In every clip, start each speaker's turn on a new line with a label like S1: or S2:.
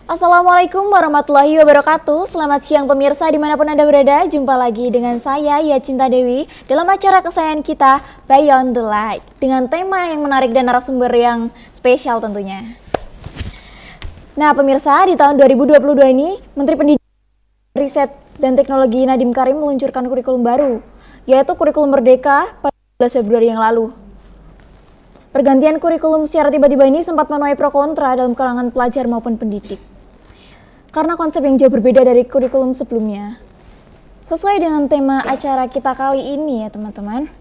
S1: Assalamualaikum warahmatullahi wabarakatuh. Selamat siang pemirsa dimanapun Anda berada. Jumpa lagi dengan saya Yacinta Dewi dalam acara kesayangan kita Beyond the Light dengan tema yang menarik dan narasumber yang spesial tentunya. Nah pemirsa, di tahun 2022 ini Menteri Pendidikan, Riset dan Teknologi Nadiem Karim meluncurkan kurikulum baru, yaitu Kurikulum Merdeka pada 11 Februari yang lalu. Pergantian kurikulum secara tiba-tiba ini sempat menuai pro kontra dalam kalangan pelajar maupun pendidik, karena konsep yang jauh berbeda dari kurikulum sebelumnya. Sesuai dengan tema acara kita kali ini ya teman-teman,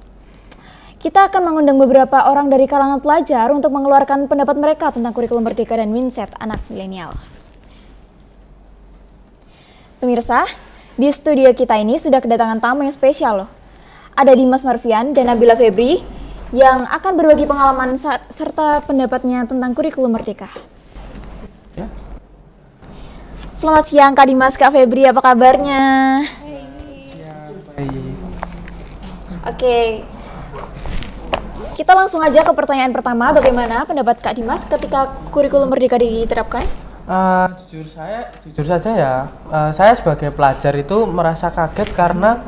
S1: kita akan mengundang beberapa orang dari kalangan pelajar untuk mengeluarkan pendapat mereka tentang kurikulum merdeka dan mindset anak milenial. Pemirsa, di studio kita ini sudah kedatangan tamu yang spesial loh. Ada Dimas Marvian dan Nabila Febri yang akan berbagi pengalaman serta pendapatnya tentang kurikulum merdeka. Selamat siang Kak Dimas, Kak Febri, apa kabarnya?
S2: Baik.
S1: Oke, kita langsung aja ke pertanyaan pertama. Bagaimana pendapat Kak Dimas ketika kurikulum merdeka diterapkan?
S2: Jujur saja ya, saya sebagai pelajar itu merasa kaget karena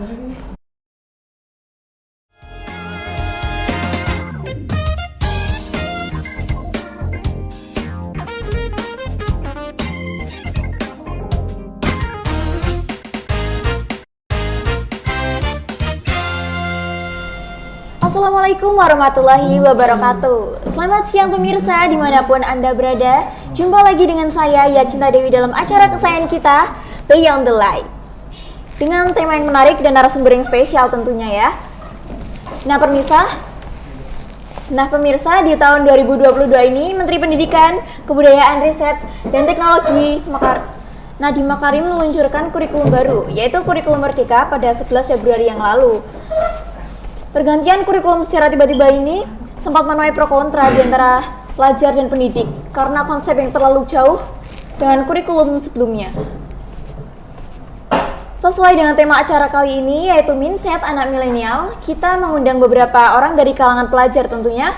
S1: Assalamualaikum warahmatullahi wabarakatuh. Selamat siang pemirsa dimanapun Anda berada. Jumpa lagi dengan saya Yacinta Dewi dalam acara kesayangan kita Beyond the Light dengan tema yang menarik dan narasumber yang spesial tentunya ya. Nah pemirsa, di tahun 2022 ini Menteri Pendidikan, Kebudayaan, Riset dan Teknologi Nadiem Karim meluncurkan kurikulum baru, yaitu Kurikulum Merdeka pada 11 Februari yang lalu. Pergantian kurikulum secara tiba-tiba ini sempat menuai pro kontra di antara pelajar dan pendidik karena konsep yang terlalu jauh dengan kurikulum sebelumnya. Sesuai dengan tema acara kali ini yaitu mindset anak milenial, kita mengundang beberapa orang dari kalangan pelajar tentunya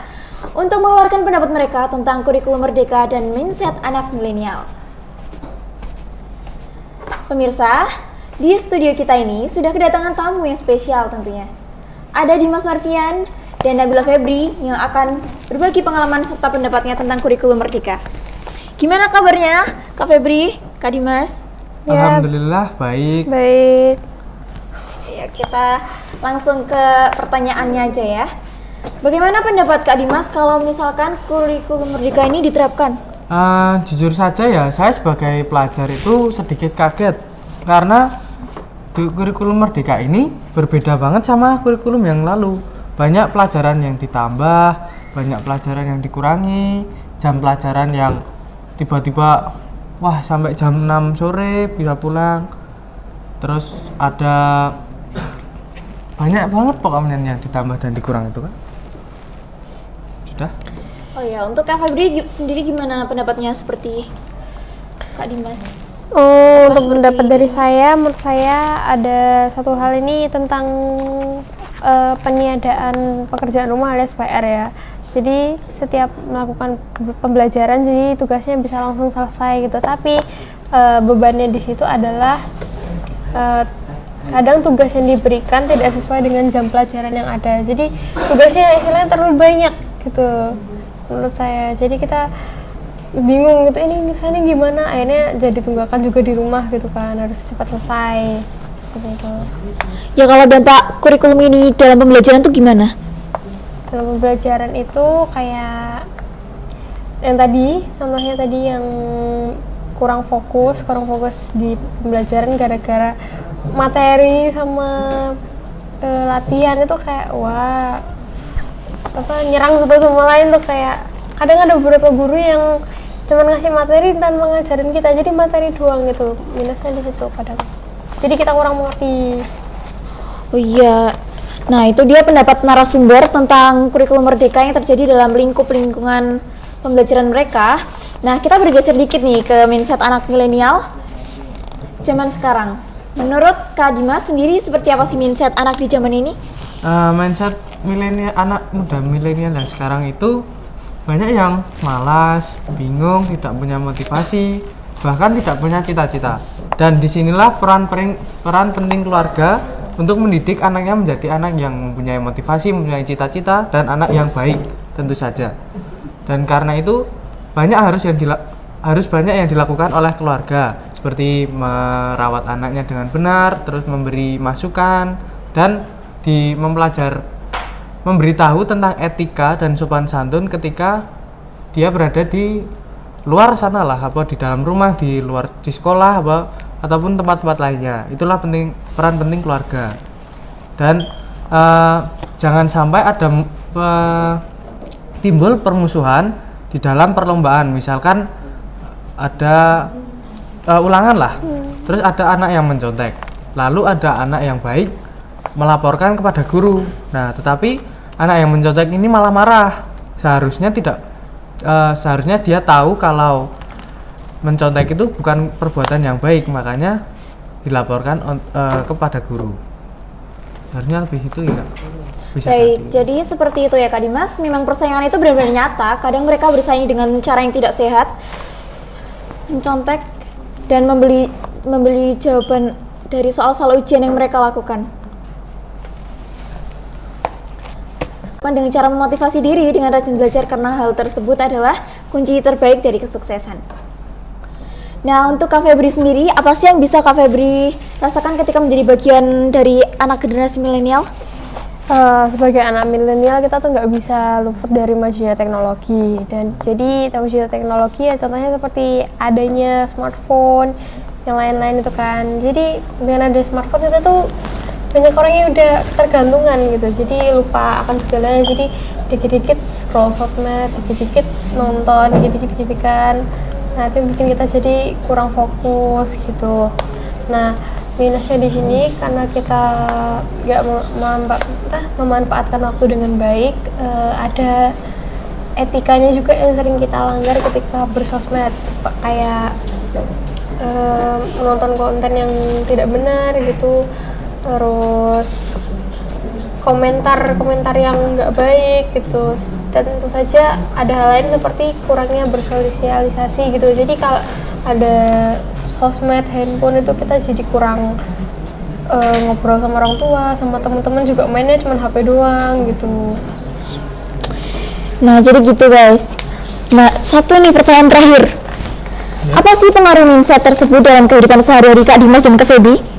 S1: untuk mengeluarkan pendapat mereka tentang kurikulum merdeka dan mindset anak milenial. Pemirsa, di studio kita ini sudah kedatangan tamu yang spesial tentunya. Ada Dimas Marvian dan Nabila Febri yang akan berbagi pengalaman serta pendapatnya tentang kurikulum merdeka. Gimana kabarnya Kak Febri, Kak Dimas?
S2: Alhamdulillah baik.
S1: Baik. Ya, kita langsung ke pertanyaannya aja ya. Bagaimana pendapat Kak Dimas kalau misalkan kurikulum merdeka ini diterapkan?
S2: Jujur saja ya, saya sebagai pelajar itu sedikit kaget karena di kurikulum merdeka ini berbeda banget sama kurikulum yang lalu. Banyak pelajaran yang ditambah, banyak pelajaran yang dikurangi, jam pelajaran yang tiba-tiba wah sampai jam 6 sore bisa pulang. Terus ada banyak banget pokoknya yang ditambah dan dikurang itu kan. Sudah.
S1: Oh ya, untuk Kak Febri sendiri gimana pendapatnya seperti Kak Dimas?
S3: Untuk pendapat dari saya, menurut saya ada satu hal ini tentang peniadaan pekerjaan rumah alias PR ya. Jadi setiap melakukan pembelajaran, jadi tugasnya bisa langsung selesai gitu. Tapi bebannya di situ adalah kadang tugas yang diberikan tidak sesuai dengan jam pelajaran yang ada. Jadi tugasnya istilahnya terlalu banyak gitu menurut saya. Jadi kita bingung gitu, ini nyusahinnya gimana, akhirnya jadi tunggakan juga di rumah gitu kan, harus cepat selesai seperti itu.
S1: Ya kalau dampak kurikulum ini dalam pembelajaran tuh gimana?
S3: Dalam pembelajaran itu kayak yang tadi, contohnya tadi yang kurang fokus di pembelajaran gara-gara materi sama latihan itu kayak wah nyerang satu sama lain tuh. Kayak kadang ada beberapa guru yang cuma ngasih materi tanpa ngajarin kita, jadi materi doang gitu, minusnya di situ kadang. Jadi kita kurang mengerti.
S1: Oh iya, nah itu dia pendapat narasumber tentang kurikulum merdeka yang terjadi dalam lingkungan pembelajaran mereka. Nah kita bergeser dikit nih ke mindset anak milenial zaman sekarang. Menurut Kak Dimas sendiri seperti apa sih mindset anak di zaman ini?
S2: Mindset milenial, anak muda milenial yang sekarang itu banyak yang malas, bingung, tidak punya motivasi, bahkan tidak punya cita-cita. Dan disinilah peran penting keluarga untuk mendidik anaknya menjadi anak yang mempunyai motivasi, mempunyai cita-cita, dan anak yang baik tentu saja. Dan karena itu harus banyak yang dilakukan oleh keluarga, seperti merawat anaknya dengan benar, terus memberi masukan, dan memberitahu tentang etika dan sopan santun ketika dia berada di luar sana lah, di dalam rumah, di luar, di sekolah, ataupun tempat-tempat lainnya. Itulah peran penting keluarga. Dan jangan sampai ada timbul permusuhan di dalam perlombaan. Misalkan ada ulangan lah, terus ada anak yang mencontek, lalu ada anak yang baik melaporkan kepada guru. Nah, tetapi anak yang mencontek ini malah marah. Seharusnya dia tahu kalau mencontek itu bukan perbuatan yang baik, makanya dilaporkan kepada guru. Harusnya lebih itu ya.
S1: Baik, jadi seperti itu ya Kak Dimas. Memang persaingan itu benar-benar nyata. Kadang mereka bersaing dengan cara yang tidak sehat, mencontek dan membeli jawaban dari soal-soal ujian yang mereka lakukan. Dengan cara memotivasi diri dengan rajin belajar, karena hal tersebut adalah kunci terbaik dari kesuksesan. Nah, untuk Kak Febri sendiri, apa sih yang bisa Kak Febri rasakan ketika menjadi bagian dari anak generasi milenial?
S3: Sebagai anak milenial, kita tuh nggak bisa luput dari majunya teknologi. Dan jadi majunya teknologi ya contohnya seperti adanya smartphone, yang lain-lain itu kan. Jadi dengan ada smartphone kita tuh banyak orang yang udah tergantungan gitu, jadi lupa akan segalanya. Jadi dikit-dikit scroll sosmed, dikit-dikit nonton, dikit-dikit kan. Nah, itu bikin kita jadi kurang fokus gitu. Nah, minusnya di sini karena kita nggak memanfaatkan waktu dengan baik, ada etikanya juga yang sering kita langgar ketika bersosmed, kayak menonton konten yang tidak benar gitu, terus komentar yang nggak baik gitu. Dan tentu saja ada hal lain seperti kurangnya bersosialisasi gitu. Jadi kalau ada sosmed, handphone itu kita jadi kurang ngobrol sama orang tua, sama teman-teman juga mainnya cuma HP doang gitu.
S1: Nah, jadi gitu guys. Nah, satu nih pertanyaan terakhir. Ya. Apa sih pengaruh mindset tersebut dalam kehidupan sehari-hari Kak Dimas dan Kak Feby?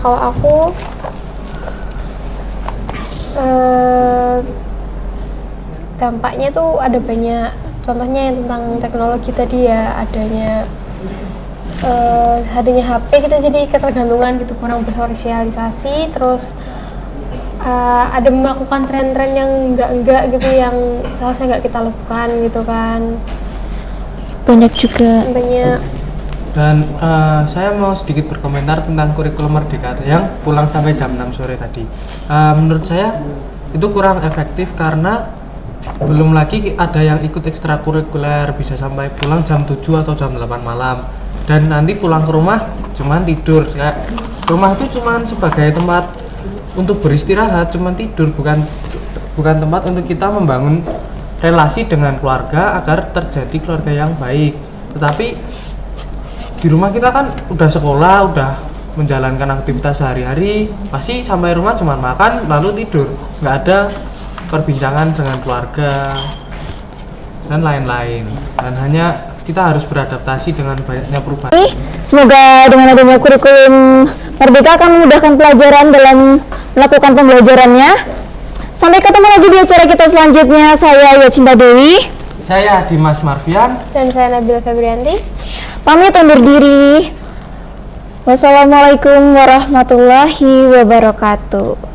S3: Kalau aku dampaknya tuh ada banyak. Contohnya yang tentang teknologi tadi ya, adanya HP kita jadi ketergantungan gitu, kurang bersosialisasi, terus ada melakukan tren-tren yang enggak gitu, yang seharusnya nggak kita lakukan gitu kan.
S1: Banyak juga.
S3: Banyak.
S2: Dan saya mau sedikit berkomentar tentang kurikulum Merdeka yang pulang sampai jam 6 sore tadi. Menurut saya itu kurang efektif karena belum lagi ada yang ikut ekstrakurikuler bisa sampai pulang jam 7 atau jam 8 malam. Dan nanti pulang ke rumah cuman tidur. Kayak rumah itu cuman sebagai tempat untuk beristirahat, cuman tidur, bukan tempat untuk kita membangun relasi dengan keluarga agar terjadi keluarga yang baik. Tetapi di rumah kita kan udah sekolah, udah menjalankan aktivitas sehari-hari, pasti sampai rumah cuma makan lalu tidur, nggak ada perbincangan dengan keluarga dan lain-lain. Dan hanya kita harus beradaptasi dengan banyaknya perubahan.
S1: Semoga dengan adanya kurikulum Merdeka akan memudahkan pelajaran dalam melakukan pembelajarannya. Sampai ketemu lagi di acara kita selanjutnya. Saya Yacinta Dewi.
S2: Saya Dimas Marfian.
S3: Dan saya Nabila Febrianti.
S1: Pamit undur diri. Wassalamualaikum warahmatullahi wabarakatuh.